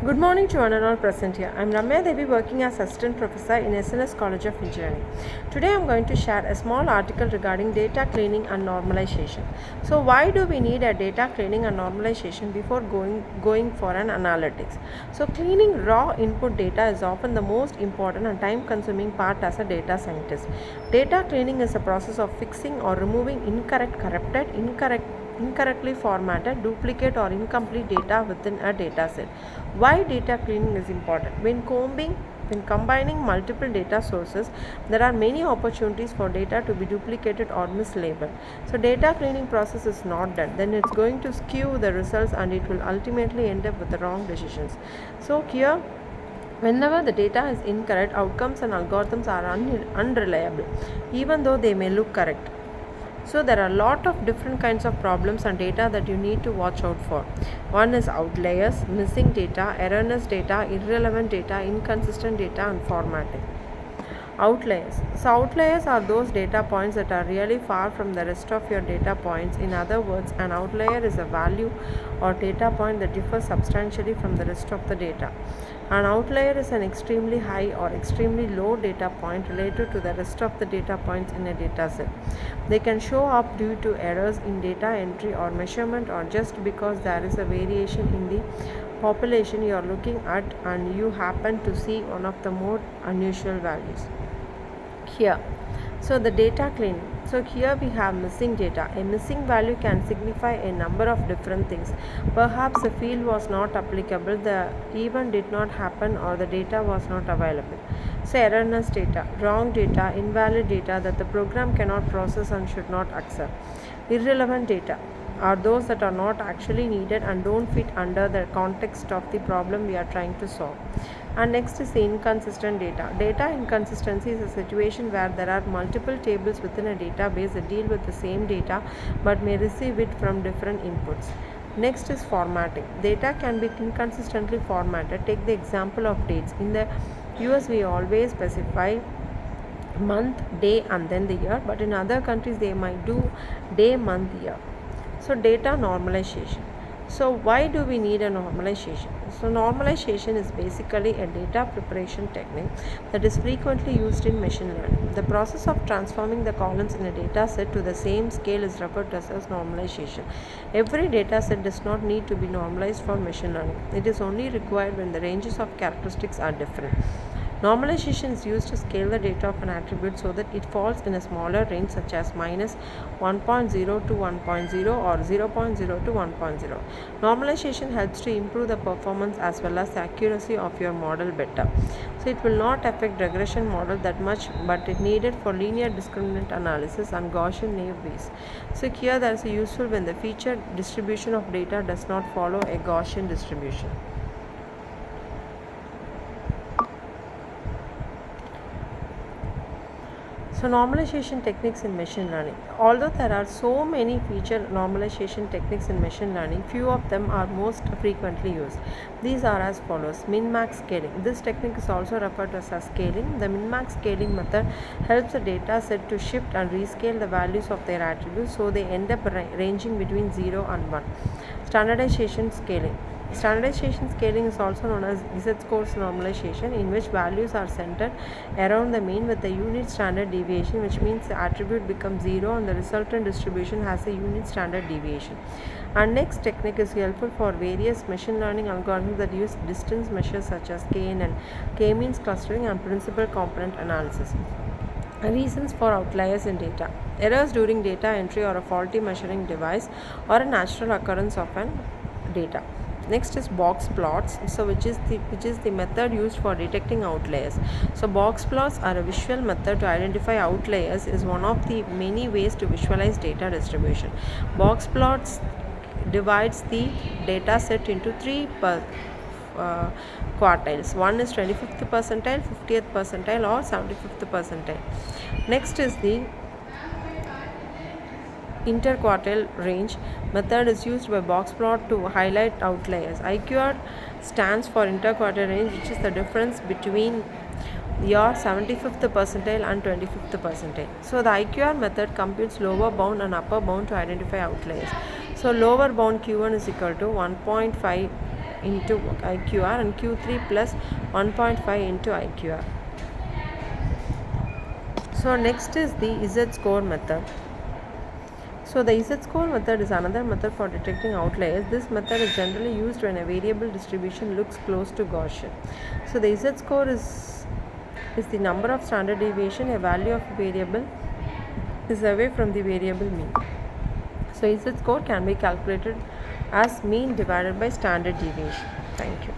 Good morning to one and all present here. I am N.Ramya Devi, working as Assistant Professor in SNS College of Engineering. Today I am going to share a small article regarding data cleaning and normalization. So why do we need a data cleaning and normalization before going for an analytics? So cleaning raw input data is often the most important and time consuming part as a data scientist. Data cleaning is a process of fixing or removing incorrectly formatted, duplicate or incomplete data within a data set. Why data cleaning is important? When combining multiple data sources, there are many opportunities for data to be duplicated or mislabeled. So data cleaning process is not done, then it's going to skew the results and it will ultimately end up with the wrong decisions. So here, whenever the data is incorrect, outcomes and algorithms are unreliable, even though they may look correct. So there are a lot of different kinds of problems and data that you need to watch out for. One is outliers, missing data, erroneous data, irrelevant data, inconsistent data, and formatting. Outliers. So outliers are those data points that are really far from the rest of your data points. In other words, an outlier is a value or data point that differs substantially from the rest of the data. An outlier is an extremely high or extremely low data point related to the rest of the data points in a data set. They can show up due to errors in data entry or measurement, or just because there is a variation in the population you are looking at and you happen to see one of the more unusual values. Here, so the data cleaning. So here we have missing data. A missing value can signify a number of different things. Perhaps a field was not applicable, the event did not happen, or the data was not available. So erroneous data, wrong data, invalid data that the program cannot process and should not accept. Irrelevant data are those that are not actually needed and don't fit under the context of the problem we are trying to solve. And next is the inconsistent data. Data inconsistency is a situation where there are multiple tables within a database that deal with the same data but may receive it from different inputs. Next is formatting. Data can be inconsistently formatted. Take the example of dates. In the US, we always specify month, day, and then the year, but in other countries, they might do day, month, year. So data normalization. So why do we need a normalization? So normalization is basically a data preparation technique that is frequently used in machine learning. The process of transforming the columns in a data set to the same scale is referred to as normalization. Every data set does not need to be normalized for machine learning. It is only required when the ranges of characteristics are different. Normalization is used to scale the data of an attribute so that it falls in a smaller range, such as minus 1.0 to 1.0 or 0.0 to 1.0. Normalization helps to improve the performance as well as the accuracy of your model better. So it will not affect regression model that much, but it needed for linear discriminant analysis and Gaussian naive Bayes. So here there is a useful when the feature distribution of data does not follow a Gaussian distribution. So normalization techniques in machine learning. Although there are so many feature normalization techniques in machine learning, few of them are most frequently used. These are as follows. Min-max scaling. This technique is also referred to as scaling. The min-max scaling method helps the data set to shift and rescale the values of their attributes so they end up ranging between 0 and 1. Standardization scaling. Standardization scaling is also known as Z-score normalization, in which values are centered around the mean with a unit standard deviation, which means the attribute becomes 0 and the resultant distribution has a unit standard deviation. And next technique is helpful for various machine learning algorithms that use distance measures such as KNN, K-means clustering, and principal component analysis. Reasons for outliers in data. Errors during data entry or a faulty measuring device or a natural occurrence of an data. Next is box plots, so which is the method used for detecting outliers. So box plots are a visual method to identify outliers. Is one of the many ways to visualize data distribution. Box plots divides the data set into three quartiles. One is 25th percentile, 50th percentile, or 75th percentile. Next is the interquartile range method is used by box plot to highlight outliers. IQR stands for interquartile range, which is the difference between your 75th percentile and 25th percentile. So the IQR method computes lower bound and upper bound to identify outliers. So lower bound Q1 is equal to 1.5 into IQR and Q3 plus 1.5 into IQR. So next is the Z-score method. So the Z-score method is another method for detecting outliers. This method is generally used when a variable distribution looks close to Gaussian. So the Z-score is the number of standard deviation a value of a variable is away from the variable mean. So Z-score can be calculated as mean divided by standard deviation. Thank you.